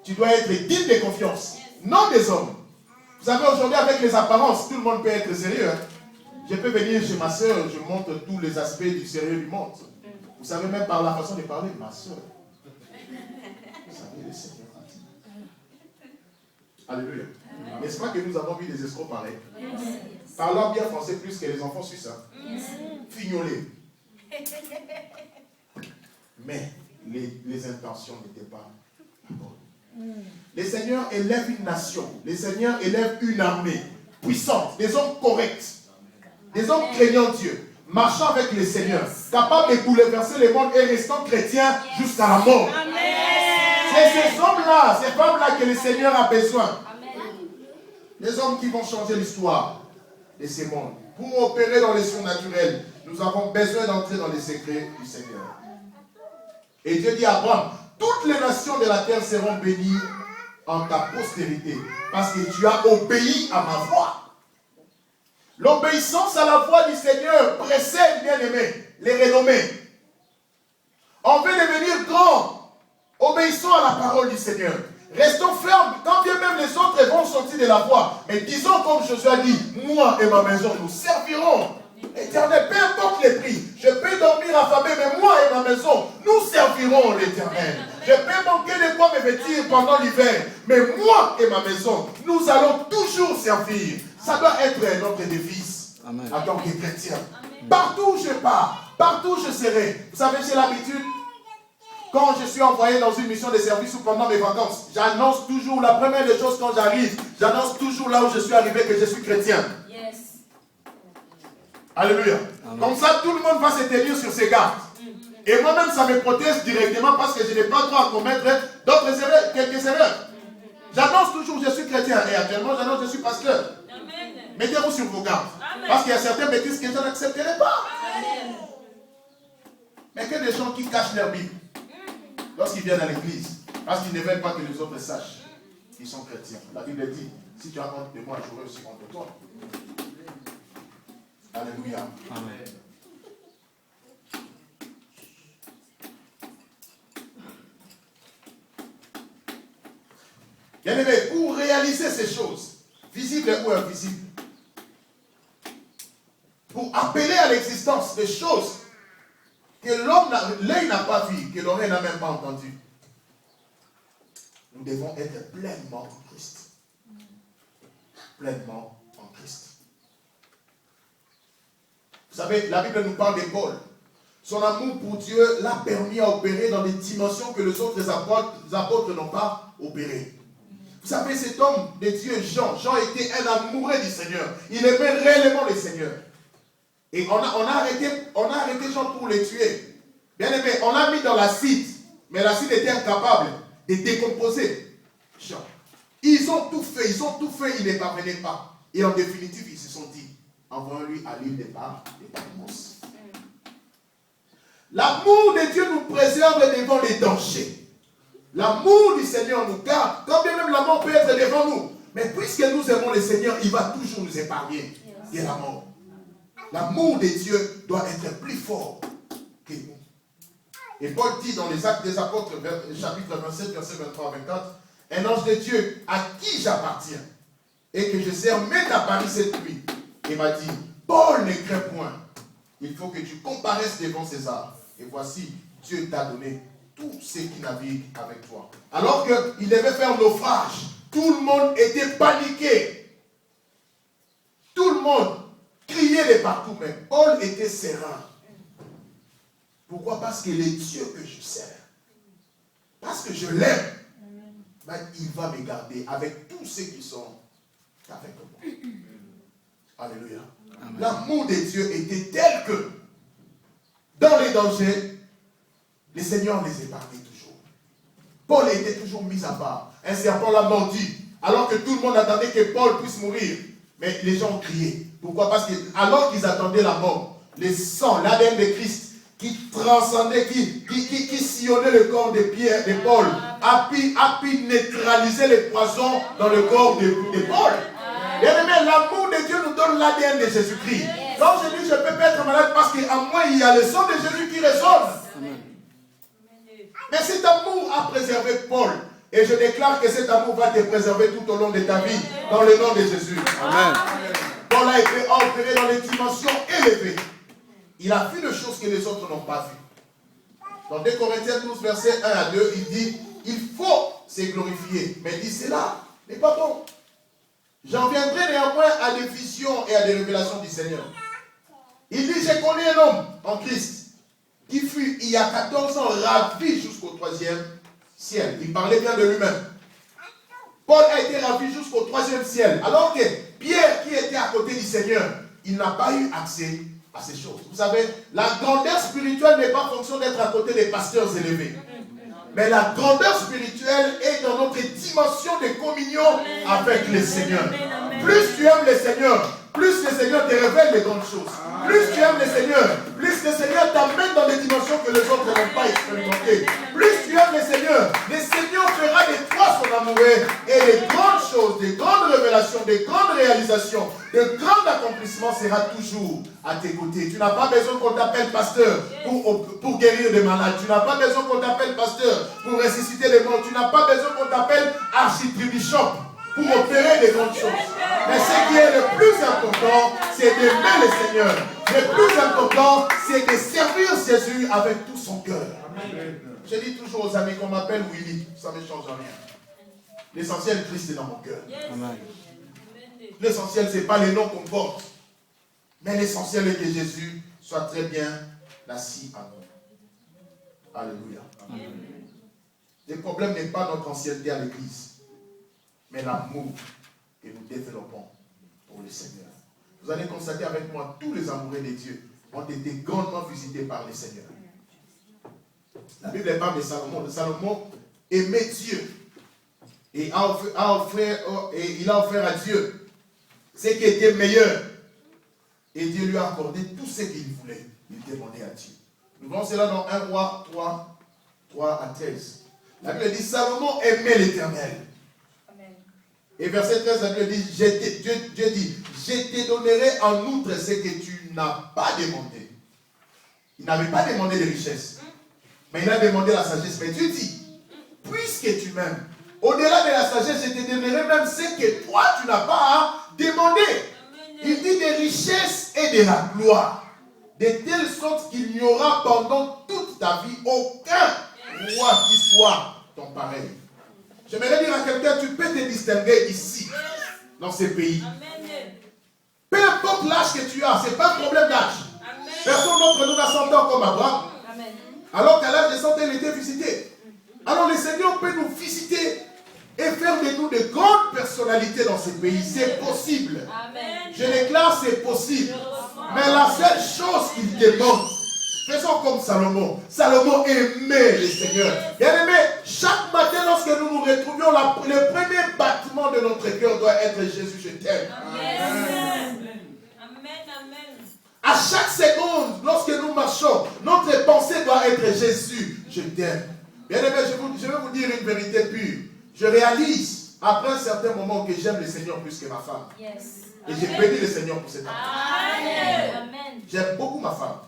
Speaker 1: Tu dois être digne de confiance, non des hommes. Vous savez, aujourd'hui, avec les apparences, tout le monde peut être sérieux. Hein? Je peux venir chez ma soeur, je montre tous les aspects du sérieux du monde. Vous savez, même par la façon de parler, ma soeur. Vous savez, le Seigneur a dit. Alléluia. N'est-ce pas que nous avons vu des escrocs pareils? Parlant bien français plus que les enfants suisses. Hein? Fignolés. Mais les intentions n'étaient pas bonnes. Le Seigneur élève une nation. Le Seigneur élève une armée puissante. Des hommes corrects. Des hommes craignant Dieu. Marchant avec le Seigneur. Capables de bouleverser le monde et restant chrétiens jusqu'à la mort. C'est ces hommes-là, ces femmes-là que le Seigneur a besoin. Des hommes qui vont changer l'histoire de ces mondes. Pour opérer dans les surnaturels, nous avons besoin d'entrer dans les secrets du Seigneur. Et Dieu dit à Abraham, toutes les nations de la terre seront bénies en ta postérité, parce que tu as obéi à ma voix. L'obéissance à la voix du Seigneur précède, bien-aimés, les renommés. On veut devenir grand, obéissons à la parole du Seigneur. Restons fermes, quand bien même les autres vont sortir de la voie. Mais disons comme Josué a dit, moi et ma maison, nous servirons l'Éternel, peu importe les prix. Je peux dormir affamé, mais moi et ma maison, nous servirons l'Éternel. Je peux manquer de quoi me vêtir pendant l'hiver, mais moi et ma maison, nous allons toujours servir. Ça doit être notre devise en tant que chrétien. Partout où je pars, partout où je serai. Vous savez, j'ai l'habitude, quand je suis envoyé dans une mission de service ou pendant mes vacances, j'annonce toujours, la première des choses quand j'arrive, j'annonce toujours là où je suis arrivé que je suis chrétien.
Speaker 2: Yes.
Speaker 1: Alléluia. Amen. Comme ça, tout le monde va se tenir sur ses gardes. Et moi-même, ça me protège directement parce que je n'ai pas le droit à commettre d'autres erreurs, quelques erreurs. J'annonce toujours, je suis chrétien. Et actuellement, j'annonce, je suis pasteur. Mettez-vous sur vos gardes. Amen. Parce qu'il y a certaines bêtises que je n'accepterai pas. Amen. Mais que des gens qui cachent leur Bible lorsqu'ils viennent à l'église, parce qu'ils ne veulent pas que les autres sachent qu'ils sont chrétiens. La Bible dit, si tu as honte de moi, j'aurai aussi honte de toi. Alléluia. Amen. Bien-aimé, pour réaliser ces choses, visibles ou invisibles, pour appeler à l'existence des choses que l'œil n'a pas vues, que l'oreille n'a même pas entendues, nous devons être pleinement en Christ. Pleinement en Christ. Vous savez, la Bible nous parle de Paul. Son amour pour Dieu l'a permis à opérer dans des dimensions que les autres apôtres n'ont pas opérées. Vous savez, cet homme de Dieu, Jean était un amoureux du Seigneur. Il aimait réellement le Seigneur. Et on a arrêté Jean pour le tuer. Bien aimé, on l'a mis dans l'acide. Mais l'acide était incapable de décomposer Jean. Ils ont tout fait, il ne parvenait pas. Et en définitive, ils se sont dit, envoyons-lui à l'île de Patmos. L'amour de Dieu nous préserve devant les dangers. L'amour du Seigneur nous garde, quand bien même la mort peut être devant nous. Mais puisque nous aimons le Seigneur, il va toujours nous épargner de la mort. L'amour de Dieu doit être plus fort que nous. Et Paul dit dans les Actes des Apôtres, chapitre 27, verset 23-24, un ange de Dieu à qui j'appartiens et que je sers m'est apparu cette nuit et m'a dit, Paul ne crains point, il faut que tu comparaisses devant César. Et voici, Dieu t'a donné tous ceux qui naviguent avec toi. Alors qu'il devait faire naufrage, tout le monde était paniqué. Tout le monde criait de partout, mais Paul était serein. Pourquoi? Parce qu'il est Dieu que je sers. Parce que je l'aime. Ben, il va me garder avec tous ceux qui sont avec moi. Alléluia. L'amour de Dieu était tel que dans les dangers, le Seigneur les épargnait toujours. Paul était toujours mis à part. Un serpent l'a mordu, alors que tout le monde attendait que Paul puisse mourir. Mais les gens ont crié. Pourquoi? Parce que alors qu'ils attendaient la mort, le sang, l'ADN de Christ, qui transcendait, qui sillonnait le corps de Pierre, de Paul, a pu neutraliser les poisons dans le corps de Paul. Bien aimé, l'amour de Dieu nous donne l'ADN de Jésus-Christ. Quand je dis je peux pas être malade parce qu'en moi il y a le sang de Jésus qui résonne. Mais cet amour a préservé Paul. Et je déclare que cet amour va te préserver tout au long de ta vie, dans le nom de Jésus. Amen. Paul a été opéré dans les dimensions élevées. Il a vu des choses que les autres n'ont pas vues. Dans 2 Corinthiens 12, versets 1 à 2, il dit, il faut se glorifier. Mais il dit, cela n'est pas bon. J'en viendrai néanmoins à des visions et à des révélations du Seigneur. Il dit, je connais un homme en Christ qui fut, il y a 14 ans, ravi jusqu'au 3e ciel. Il parlait bien de lui-même. Paul a été ravi jusqu'au 3e ciel. Alors que Pierre, qui était à côté du Seigneur, il n'a pas eu accès à ces choses. Vous savez, la grandeur spirituelle n'est pas fonction d'être à côté des pasteurs élevés. Mais la grandeur spirituelle est dans notre dimension de communion avec le Seigneur. Plus tu aimes le Seigneur, plus le Seigneur te révèle les grandes choses. Plus tu aimes le Seigneur, plus le Seigneur t'amène dans des dimensions que les autres n'ont pas expérimentées. Plus tu aimes le Seigneur fera de toi son amoureux. Et les grandes choses, des grandes révélations, des grandes réalisations, de grands accomplissements sera toujours à tes côtés. Tu n'as pas besoin qu'on t'appelle pasteur pour guérir des malades. Tu n'as pas besoin qu'on t'appelle pasteur pour ressusciter les morts. Tu n'as pas besoin qu'on t'appelle architribishop pour opérer des grandes choses. Mais ce qui est le plus important, c'est d'aimer le Seigneur. Le plus important, c'est de servir Jésus avec tout son cœur. Je dis toujours aux amis qu'on m'appelle Willy, ça ne change rien. L'essentiel, Christ est dans mon cœur. L'essentiel, ce n'est pas les noms qu'on porte. Mais l'essentiel est que Jésus soit très bien assis à nous. Alléluia. Le problème n'est pas notre ancienneté à l'église, mais l'amour que nous développons pour le Seigneur. Vous allez constater avec moi, tous les amoureux de Dieu ont été grandement visités par le Seigneur. La Bible parle de Salomon. Salomon aimait Dieu. Et il a offert à Dieu ce qui était meilleur. Et Dieu lui a accordé tout ce qu'il voulait. Il demandait à Dieu. Nous voyons cela dans 1 Roi 3 à 13. La Bible dit, Salomon aimait l'Éternel. Et verset 13, la Bible dit, Dieu dit, je te donnerai en outre ce que tu n'as pas demandé. Il n'avait pas demandé de richesse, mais il a demandé la sagesse. Mais Dieu dit, puisque tu m'aimes, au-delà de la sagesse, je te donnerai même ce que toi, tu n'as pas demandé. Il dit des richesses et de la gloire, de telle sorte qu'il n'y aura pendant toute ta vie aucun roi qui soit ton pareil. J'aimerais dire à quelqu'un, tu peux te distinguer ici, dans ces pays. Peu importe l'âge que tu as, ce n'est pas un problème d'âge. Personne d'entre nous n'a 100 ans comme Abraham. Alors qu'à l'âge de 100 ans, il était visité. Alors le Seigneur peut nous visiter et faire de nous de grandes personnalités dans ces pays. C'est possible. Je déclare, c'est possible. Mais la seule chose qu'il demande, faisons comme Salomon. Salomon aimait le Seigneur. Bien aimé, chaque matin lorsque nous nous retrouvions, le premier battement de notre cœur doit être Jésus, je t'aime. À chaque seconde, lorsque nous marchons, notre pensée doit être Jésus, je t'aime. Bien aimé, je vais vous dire une vérité pure. Je réalise, après un certain moment, que j'aime le Seigneur plus que ma femme. Et j'ai béni le Seigneur pour cette affaire. J'aime beaucoup ma femme.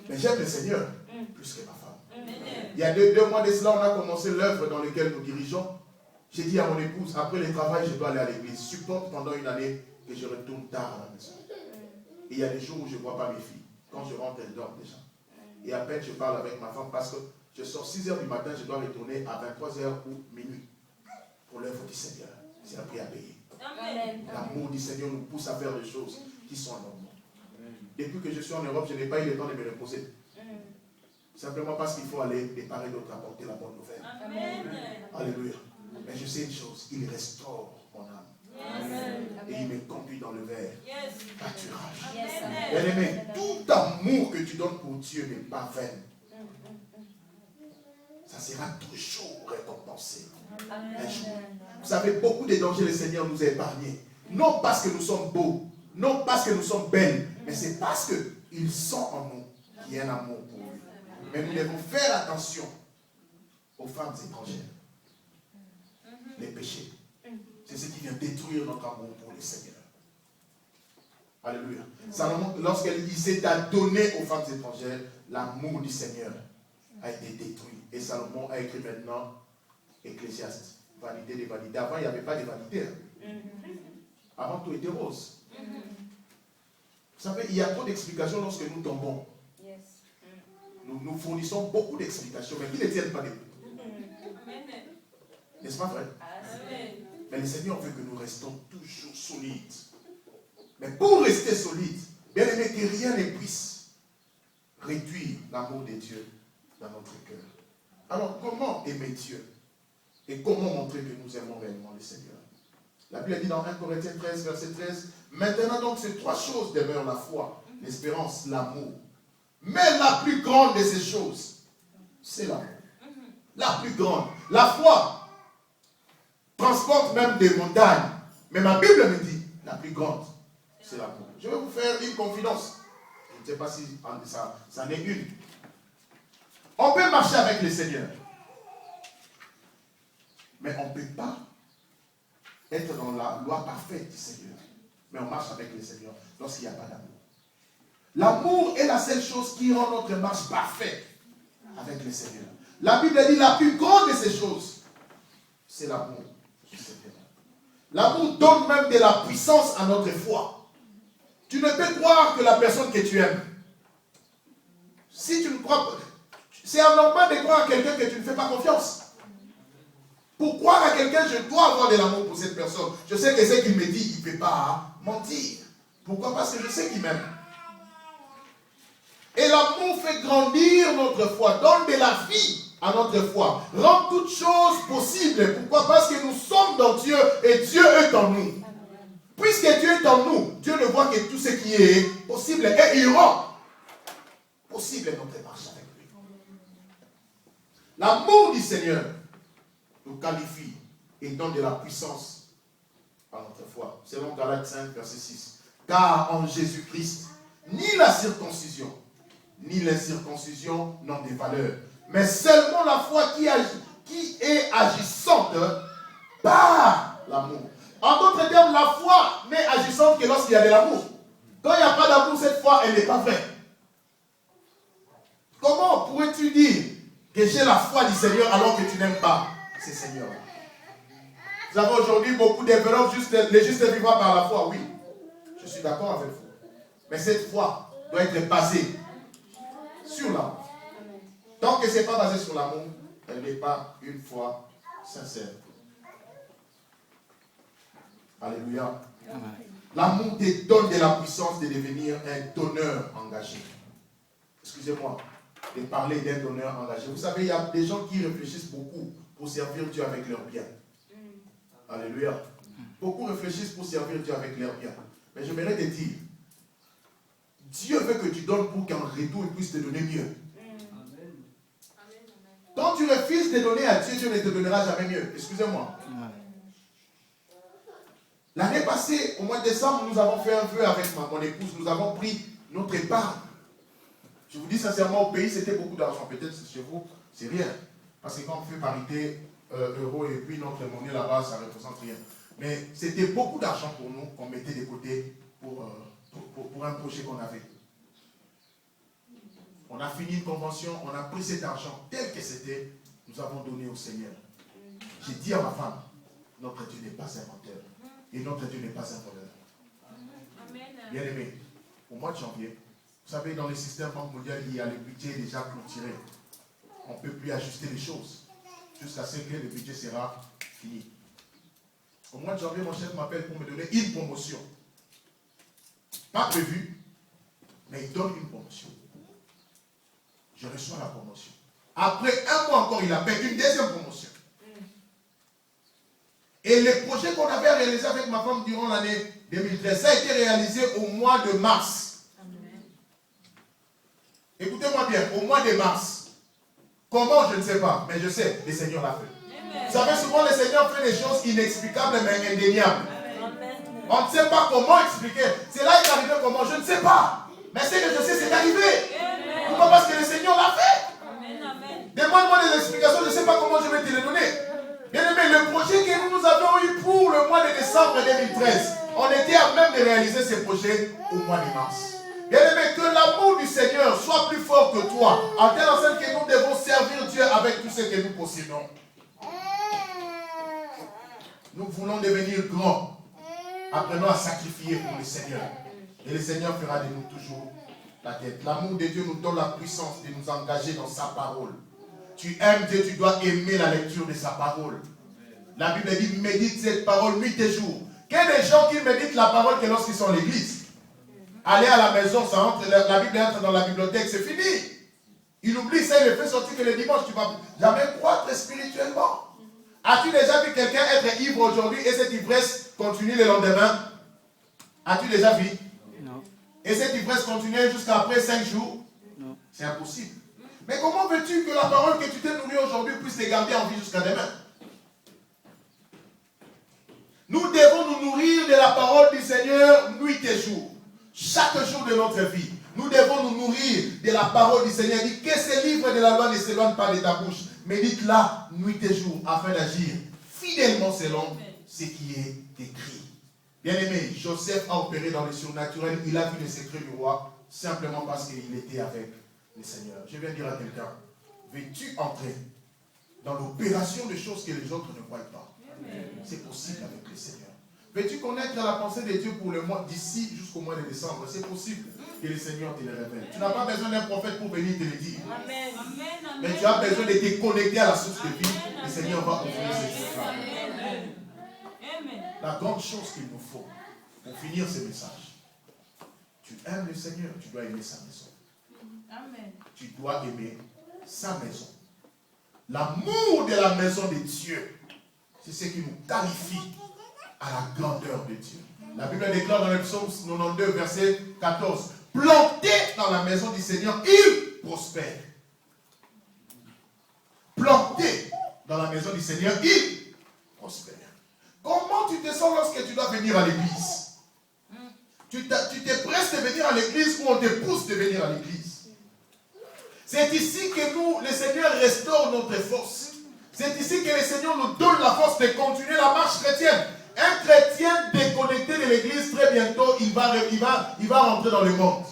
Speaker 1: Mais j'aime le Seigneur plus que ma femme. Il y a deux mois de cela, on a commencé l'œuvre dans laquelle nous dirigeons. J'ai dit à mon épouse, après le travail, je dois aller à l'église. Supporte pendant une année que je retourne tard à la maison. Et il y a des jours où je ne vois pas mes filles. Quand je rentre, elles dorment déjà. Et à peine je parle avec ma femme parce que je sors 6h du matin, je dois retourner à 23h ou minuit pour l'œuvre du Seigneur. C'est un prix à payer. L'amour du Seigneur nous pousse à faire des choses qui sont normales. Depuis que je suis en Europe, je n'ai pas eu le temps de me reposer. Simplement parce qu'il faut aller de part et d'autre apporter la bonne nouvelle. Alléluia. Mais je sais une chose, il restaure mon âme. Et il me conduit dans le vert pâturage. Bien aimé, tout amour que tu donnes pour Dieu n'est pas vain. ça sera toujours récompensé.
Speaker 4: Amen.
Speaker 1: Vous savez, beaucoup de dangers, le Seigneur nous a épargnés. Non parce que nous sommes beaux, non parce que nous sommes belles, mais c'est parce qu'ils sont en nous, qu'il y a un amour pour lui. Mais nous devons faire attention aux femmes étrangères. Les péchés. C'est ce qui vient détruire notre amour pour le Seigneur. Alléluia. Salomon, lorsqu'il s'est donné aux femmes étrangères, l'amour du Seigneur a été détruit. Et Salomon a écrit maintenant Ecclésiaste. Validé des validités. Avant, il n'y avait pas de validité. Avant, tout était rose. Vous savez, il y a trop d'explications lorsque nous tombons. Nous fournissons beaucoup d'explications, mais qui ne tiennent pas debout. N'est-ce pas vrai? Mais le Seigneur veut que nous restons toujours solides. Mais pour rester solides, bien aimé, que rien ne puisse réduire l'amour de Dieu dans notre cœur. Alors, comment aimer Dieu? Et comment montrer que nous aimons réellement le Seigneur? La Bible dit dans 1 Corinthiens 13, verset 13, maintenant donc ces trois choses demeurent: la foi, l'espérance, l'amour. Mais la plus grande de ces choses, c'est l'amour. La plus grande. La foi transporte même des montagnes. Mais ma Bible me dit, la plus grande, c'est l'amour. Je vais vous faire une confidence. Je ne sais pas si ça en est une. On peut marcher avec le Seigneur. Mais on ne peut pas être dans la loi parfaite du Seigneur. Mais on marche avec le Seigneur lorsqu'il n'y a pas d'amour. L'amour est la seule chose qui rend notre marche parfaite avec le Seigneur. La Bible dit la plus grande de ces choses, c'est l'amour du Seigneur. L'amour donne même de la puissance à notre foi. Tu ne peux croire que la personne que tu aimes. Si tu ne crois pas, c'est anormal de croire à quelqu'un que tu ne fais pas confiance. Pour croire à quelqu'un, je dois avoir de l'amour pour cette personne. Je sais que ce qu'il me dit, il ne peut pas mentir. Pourquoi? Parce que je sais qu'il m'aime. Et l'amour fait grandir notre foi, donne de la vie à notre foi, rend toutes choses possibles. Pourquoi? Parce que nous sommes dans Dieu et Dieu est en nous. Puisque Dieu est en nous, Dieu ne voit que tout ce qui est possible et il rend possible notre marche avec lui. L'amour du Seigneur nous qualifie et donne de la puissance à notre foi. Selon Galates 5, verset 6. Car en Jésus-Christ, ni la circoncision, ni l'incirconcision n'ont de valeur, mais seulement la foi qui est agissante par l'amour. En d'autres termes, la foi n'est agissante que lorsqu'il y a de l'amour. Quand il n'y a pas d'amour, cette foi, elle n'est pas vraie. Comment pourrais-tu dire que j'ai la foi du Seigneur alors que tu n'aimes pas ce Seigneur? Vous avez aujourd'hui beaucoup développent les justes vivants par la foi, oui. Je suis d'accord avec vous. Mais cette foi doit être basée sur l'amour. Tant que ce n'est pas basé sur l'amour, elle n'est pas une foi sincère. Alléluia. L'amour te donne de la puissance de devenir un donneur engagé. Excusez-moi de parler d'un donneur engagé. Vous savez, il y a des gens qui réfléchissent beaucoup pour servir Dieu avec leurs biens. Alléluia. Beaucoup réfléchissent pour servir Dieu avec leurs biens. Mais j'aimerais te dire, Dieu veut que tu donnes pour qu'en retour, il puisse te donner mieux. Quand tu refuses de donner à Dieu, Dieu ne te donnera jamais mieux. Excusez-moi. L'année passée, au mois de décembre, nous avons fait un vœu avec mon épouse. Nous avons pris notre épargne. Je vous dis sincèrement, au pays, c'était beaucoup d'argent. Peut-être chez vous, c'est rien. Parce que quand on fait parité euro et puis notre monnaie là-bas, ça ne représente rien. Mais c'était beaucoup d'argent pour nous qu'on mettait de côté pour un projet qu'on avait. On a fini une convention, on a pris cet argent tel que c'était, nous avons donné au Seigneur. J'ai dit à ma femme, notre Dieu n'est pas un menteur et notre Dieu n'est pas un voleur. Bien aimé, au mois de janvier, vous savez, dans le système Banque mondiale, il y a le budget déjà clôturé. On ne peut plus ajuster les choses jusqu'à ce que le budget sera fini. Au mois de janvier, mon chef m'appelle pour me donner une promotion. Pas prévue, mais il donne une promotion. Je reçois la promotion. Après un mois encore, il appelle une deuxième promotion. Et le projet qu'on avait réalisé avec ma femme durant l'année 2013, ça a été réalisé au mois de mars. Écoutez-moi bien, au mois de mars. Comment, je ne sais pas. Mais je sais, le Seigneur l'a fait. Vous savez, souvent, le Seigneur fait des choses inexplicables mais indéniables. On ne sait pas comment expliquer. C'est là qu'il est arrivé comment, je ne sais pas. Mais ce que je sais, c'est arrivé. Pourquoi? Parce que le Seigneur l'a fait. Demande-moi des explications, je ne sais pas comment je vais te les donner. Bien aimé, le projet que nous avons eu pour le mois de décembre 2013, on était à même de réaliser ce projet au mois de mars. Bien aimé, que l'amour du Seigneur soit plus fort que toi, en telle enseigne que nous devons servir Dieu avec tout ce que nous possédons. Nous voulons devenir grands. Apprenons à sacrifier pour le Seigneur. Et le Seigneur fera de nous toujours la tête. L'amour de Dieu nous donne la puissance de nous engager dans sa parole. Tu aimes Dieu, tu dois aimer la lecture de sa parole. La Bible dit, médite cette parole nuit et jour. Qu'il y a des gens qui méditent la parole que lorsqu'ils sont à l'église. Aller à la maison, ça entre, la Bible entre dans la bibliothèque, c'est fini. Il oublie ça, il le fait sortir que le dimanche, tu ne vas jamais croître spirituellement. As-tu déjà vu quelqu'un être ivre aujourd'hui et cette ivresse continue le lendemain? As-tu déjà vu? Non. Et cette ivresse continue jusqu'à après 5 jours? Non. C'est impossible. Mais comment veux-tu que la parole que tu t'es nourrie aujourd'hui puisse te garder en vie jusqu'à demain? Nous devons nous nourrir de la parole du Seigneur nuit et jour. Chaque jour de notre vie. Nous devons nous nourrir de la parole du Seigneur. Il dit que ce livre de la loi ne s'éloigne pas de ta bouche. Médite-la nuit et jour afin d'agir fidèlement selon ce qui est écrit. Bien aimé, Joseph a opéré dans le surnaturel. Il a vu les secrets du roi simplement parce qu'il était avec le Seigneur. Je viens dire à quelqu'un, veux-tu entrer dans l'opération de choses que les autres ne voient pas? C'est possible avec le Seigneur. Veux-tu connaître la pensée de Dieu pour le mois d'ici jusqu'au mois de décembre? C'est possible que le Seigneur te le révèle. Tu n'as pas besoin d'un prophète pour venir te le dire. Amen. Mais tu as besoin de te connecter à la source de vie. Le Seigneur va ouvrir ces choses-là. La grande chose qu'il nous faut pour finir ce message, tu aimes le Seigneur, tu dois aimer sa maison. Amen. Tu dois aimer sa maison. L'amour de la maison de Dieu, c'est ce qui nous qualifie à la grandeur de Dieu. La Bible déclare dans le psaume 92, verset 14, planté dans la maison du Seigneur, il prospère. Planté dans la maison du Seigneur, il prospère. Comment tu te sens lorsque tu dois venir à l'église? Tu te presses de venir à l'église ou on te pousse de venir à l'église? C'est ici que nous, le Seigneur restaure notre force. C'est ici que le Seigneur nous donne la force de continuer la marche chrétienne. Un chrétien déconnecté de l'église, très bientôt, il va rentrer dans le monde.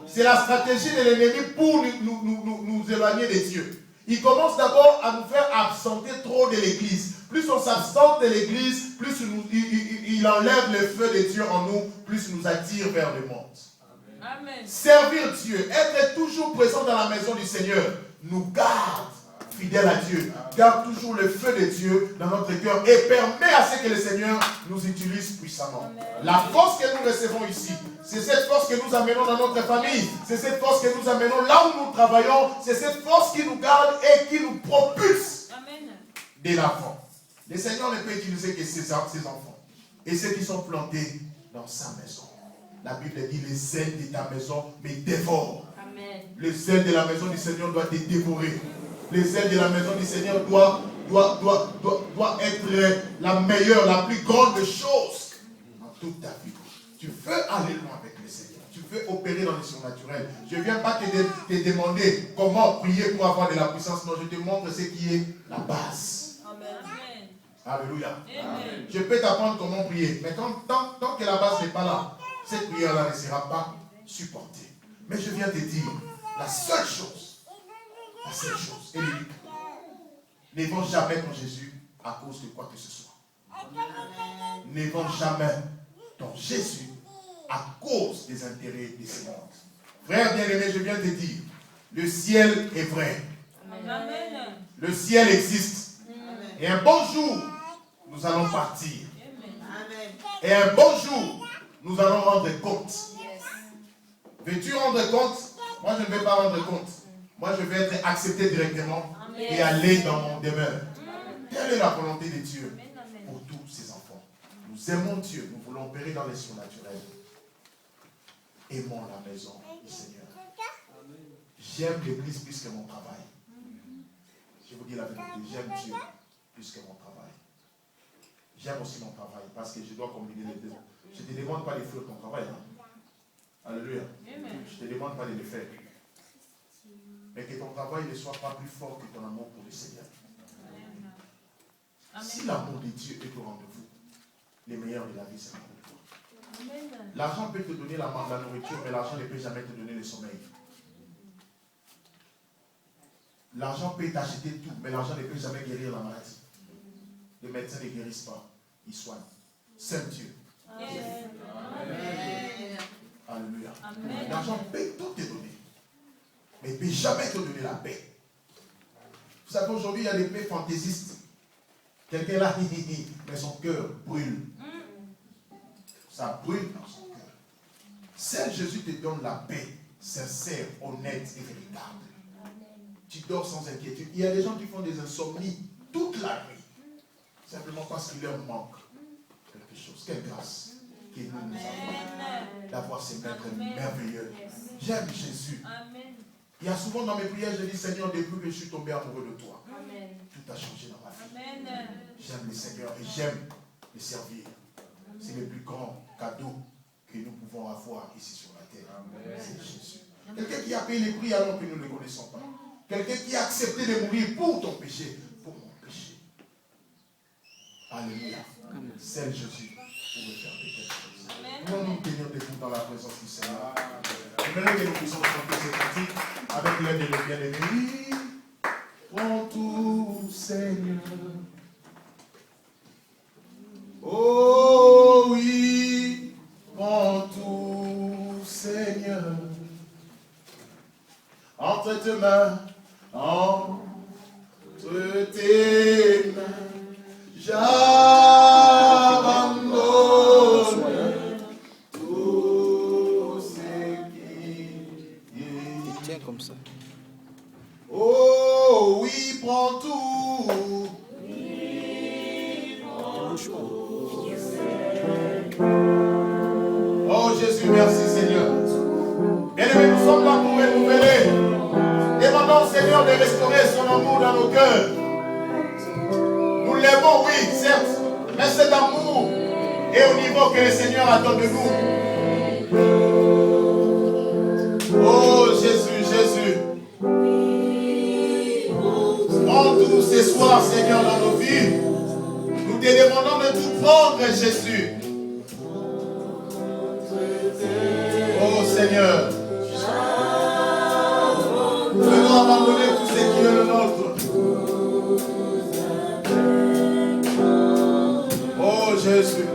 Speaker 1: C'est la stratégie de l'ennemi pour nous éloigner de Dieu. Il commence d'abord à nous faire absenter trop de l'église. Plus on s'absente de l'église, plus il enlève le feu de Dieu en nous, plus il nous attire vers le monde. Amen. Servir Dieu, être toujours présent dans la maison du Seigneur, nous garde fidèles à Dieu, garde toujours le feu de Dieu dans notre cœur et permet à ce que le Seigneur nous utilise puissamment. Amen. La force que nous recevons ici, c'est cette force que nous amenons dans notre famille, c'est cette force que nous amenons là où nous travaillons, c'est cette force qui nous garde et qui nous propulse de l'avant. Le Seigneur ne peut utiliser que ses enfants et ceux qui sont plantés dans sa maison. La Bible dit, les ailes de ta maison me dévorent. Amen. Les ailes de la maison du Seigneur doivent te dévorer. Les ailes de la maison du Seigneur doivent être la meilleure, la plus grande chose dans toute ta vie. Tu veux aller loin avec le Seigneur. Tu veux opérer dans le surnaturel. Je ne viens pas te demander comment prier pour avoir de la puissance. Non, je te montre ce qui est la base. Amen. Alléluia. Amen. Je peux t'apprendre comment prier. Mais tant que la base n'est pas là, cette prière-là ne sera pas supportée. Mais je viens te dire, la seule chose, est l'unique. Ne vont jamais dans Jésus à cause de quoi que ce soit. Ne vont jamais dans Jésus à cause des intérêts de ce monde. Frère bien-aimé, je viens te dire, le ciel est vrai. Amen. Le ciel existe. Amen. Et un bon jour, nous allons partir. Amen. Et un bon jour, nous allons rendre compte. Yes. Veux-tu rendre compte? Moi, je ne vais pas rendre compte. Moi, je vais être accepté directement. Amen. Et aller dans mon demeure. Amen. Quelle est la volonté de Dieu pour tous ses enfants? Nous aimons Dieu. Nous voulons opérer dans les surnaturels. Aimons la maison du Seigneur. J'aime l'église plus que mon travail. Je vous dis la vérité, j'aime Dieu plus que mon travail. J'aime aussi mon travail parce que je dois combiner les deux. Je ne te demande pas de faire ton travail. Hein. Alléluia. Je ne te demande pas de le faire. Mais que ton travail ne soit pas plus fort que ton amour pour le Seigneur. Amen. Si l'amour de Dieu est au rendez-vous, les meilleurs de la vie, c'est l'amour de toi. L'argent peut te donner la nourriture, mais l'argent ne peut jamais te donner le sommeil. L'argent peut t'acheter tout, mais l'argent ne peut jamais guérir la maladie. Les médecins ne guérissent pas, ils soignent. C'est Dieu.
Speaker 2: Amen.
Speaker 1: Alléluia. L'argent peut tout te donner, mais il ne peut jamais te donner la paix. Vous savez, aujourd'hui, il y a des paix fantaisistes. Quelqu'un là, mais son cœur brûle. Ça brûle dans son cœur. Seul Jésus te donne la paix sincère, honnête et véritable. Tu dors sans inquiétude. Il y a des gens qui font des insomnies toute la nuit. Simplement parce qu'il leur manque quelque chose. Quelle grâce que nous avons d'avoir ces maîtres merveilleux. J'aime Jésus. Amen. Il y a souvent dans mes prières, je dis Seigneur, depuis que je suis tombé amoureux de toi, Amen. Tout a changé dans ma vie. Amen. J'aime le Seigneur et j'aime le servir. C'est le plus grand cadeau que nous pouvons avoir ici sur la terre. Amen. C'est Jésus. Quelqu'un qui a payé les prix alors que nous ne le connaissons pas. Quelqu'un qui a accepté de mourir pour ton péché, pour mon péché. Alléluia. Seul Jésus pouvait faire quelque chose. Nous nous tenir debout dans la présence du Seigneur. J'aimerais que nous puissions chanter cette cantique avec l'aide de le bien-aimé. Prends tout, Seigneur. Oh oui, prends tout, Seigneur. Entre tes mains, j'abandonne tout ce qui est.
Speaker 4: Tiens comme ça.
Speaker 1: Oh oui, prends tout. Oh Jésus, merci Seigneur. Bien-aimés, nous sommes là pour renouveler. Demandons au Seigneur de restaurer son amour dans nos cœurs. Nous l'aimons, oui, certes, mais cet amour est au niveau que le Seigneur attend de nous. Oh Jésus, Jésus. Prends tout ce soir, Seigneur, dans nos vies. Nous te demandons de tout prendre, Jésus. Oh Seigneur. Venons abandonner tout ce qui est le nôtre. Oh Jésus.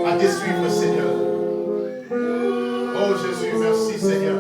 Speaker 1: À te suivre, Seigneur. Oh Jésus, merci Seigneur.